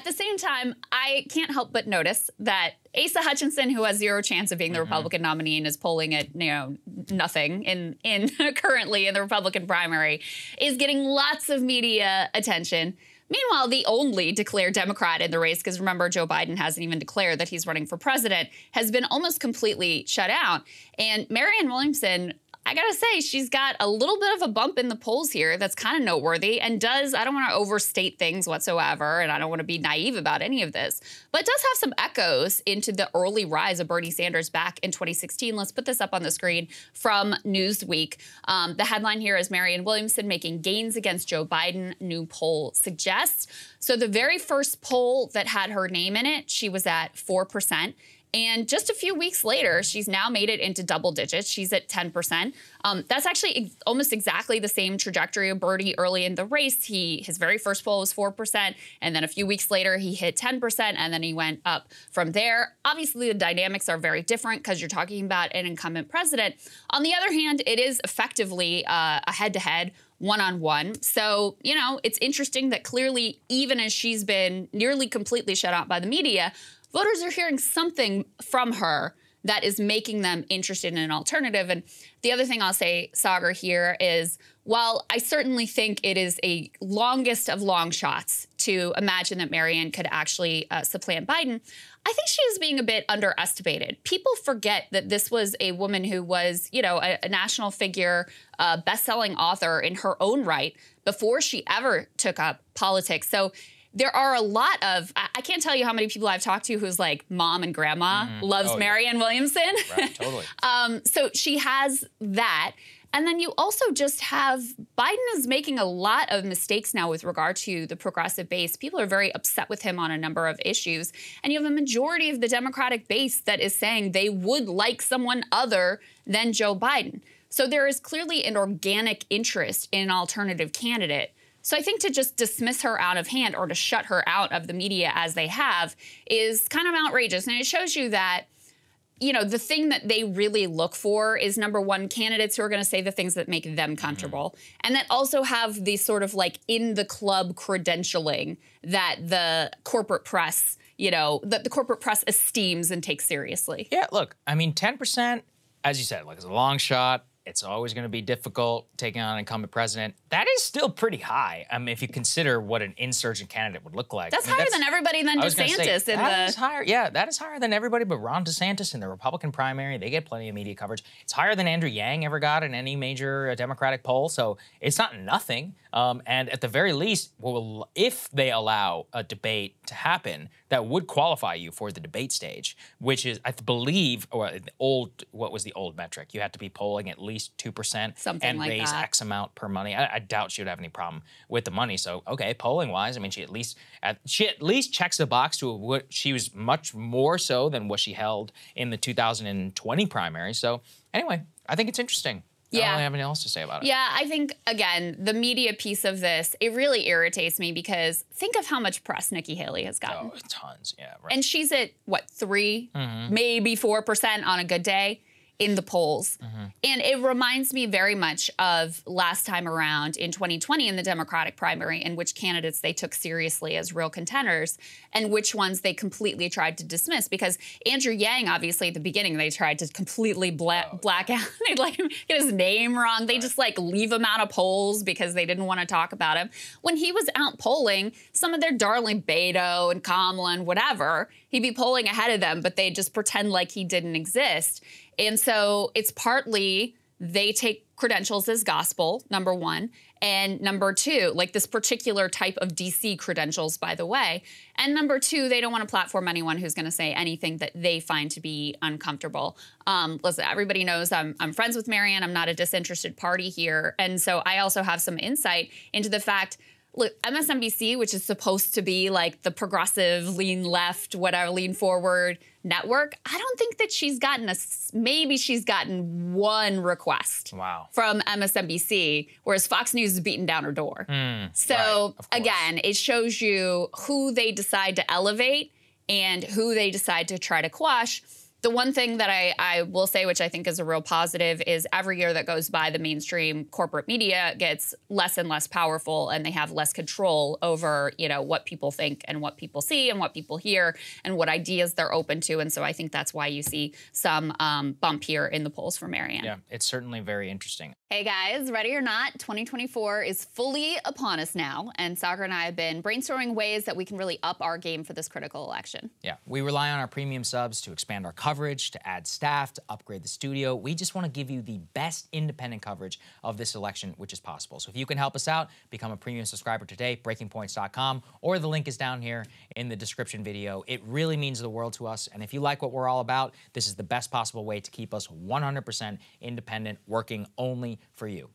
the same time, I can't help but notice that Asa Hutchinson, who has zero chance of being the Republican nominee and is polling at, nothing in currently in the Republican primary, is getting lots of media attention. Meanwhile, the only declared Democrat in the race, because remember, Joe Biden hasn't even declared that he's running for president, has been almost completely shut out. And Marianne Williamson, I gotta say, she's got a little bit of a bump in the polls here that's kind of noteworthy and does, I don't want to overstate things whatsoever, and I don't want to be naive about any of this, but does have some echoes into the early rise of Bernie Sanders back in 2016. Let's put this up on the screen from Newsweek. The headline here is Marianne Williamson making gains against Joe Biden, new poll suggests. So the very first poll that had her name in it, she was at 4%. And just a few weeks later, she's now made it into double digits. She's at 10%. That's actually almost exactly the same trajectory of Bernie early in the race. His very first poll was 4%, and then a few weeks later, he hit 10%, and then he went up from there. Obviously, the dynamics are very different because you're talking about an incumbent president. On the other hand, it is effectively a head-to-head one-on-one. So, it's interesting that clearly, even as she's been nearly completely shut out by the media, voters are hearing something from her that is making them interested in an alternative. And the other thing I'll say, Saagar, here is, while I certainly think it is a longest of long shots to imagine that Marianne could actually supplant Biden, I think she is being a bit underestimated. People forget that this was a woman who was, a national figure, best-selling author in her own right before she ever took up politics. So there are a lot of, I can't tell you how many people I've talked to who's like mom and grandma loves Marianne Williamson. Right, totally. So she has that. And then you also just have, Biden is making a lot of mistakes now with regard to the progressive base. People are very upset with him on a number of issues. And you have a majority of the Democratic base that is saying they would like someone other than Joe Biden. So there is clearly an organic interest in an alternative candidate. So I think to just dismiss her out of hand or to shut her out of the media as they have is kind of outrageous. And it shows you that, the thing that they really look for is, number one, candidates who are going to say the things that make them comfortable and that also have the sort of like in the club credentialing that the corporate press, that the corporate press esteems and takes seriously. Yeah, look, I mean, 10%, as you said, it's a long shot. It's always going to be difficult taking on an incumbent president. That is still pretty high. I mean, if you consider what an insurgent candidate would look like. That's higher than everybody than DeSantis. That is higher. Yeah, that is higher than everybody but Ron DeSantis in the Republican primary. They get plenty of media coverage. It's higher than Andrew Yang ever got in any major Democratic poll. So it's not nothing. And at the very least, if they allow a debate to happen, that would qualify you for the debate stage, which is, I believe, what was the old metric? You had to be polling at least 2% and like raise that. X amount per money. I doubt she would have any problem with the money. So, okay, polling-wise, I mean, she at least checks the box to what she was much more so than what she held in the 2020 primary. So, anyway, I think it's interesting. I don't really have anything else to say about it. Yeah, I think, again, the media piece of this, it really irritates me because think of how much press Nikki Haley has gotten. Oh, tons, yeah. Right. And she's at, 3, maybe 4% on a good day in the polls. And it reminds me very much of last time around in 2020 in the Democratic primary, in which candidates they took seriously as real contenders and which ones they completely tried to dismiss. Because Andrew Yang, obviously, at the beginning, they tried to completely black out. They'd get his name wrong. They just leave him out of polls because they didn't want to talk about him. When he was out polling, some of their darling Beto and Kamala and whatever, he'd be polling ahead of them, but they'd just pretend like he didn't exist. And so it's partly they take credentials as gospel, number one, and number two, this particular type of DC credentials, by the way. And number two, they don't want to platform anyone who's going to say anything that they find to be uncomfortable. Listen, everybody knows I'm friends with Marianne. I'm not a disinterested party here. And so I also have some insight into the fact, look, MSNBC, which is supposed to be the progressive, lean left, whatever, lean forward network, I don't think that she's gotten maybe she's gotten one request from MSNBC, whereas Fox News is beating down her door. So again, it shows you who they decide to elevate and who they decide to try to quash. The one thing that I will say, which I think is a real positive, is every year that goes by, the mainstream corporate media gets less and less powerful, and they have less control over, you know, what people think and what people see and what people hear and what ideas they're open to. And so I think that's why you see some bump here in the polls for Marianne. Yeah, it's certainly very interesting. Hey guys, ready or not, 2024 is fully upon us now, and Saagar and I have been brainstorming ways that we can really up our game for this critical election. Yeah, we rely on our premium subs to expand our coverage, to add staff, to upgrade the studio. We just want to give you the best independent coverage of this election, which is possible. So if you can help us out, become a premium subscriber today, breakingpoints.com, or the link is down here in the description video. It really means the world to us, and if you like what we're all about, this is the best possible way to keep us 100% independent, working only for you.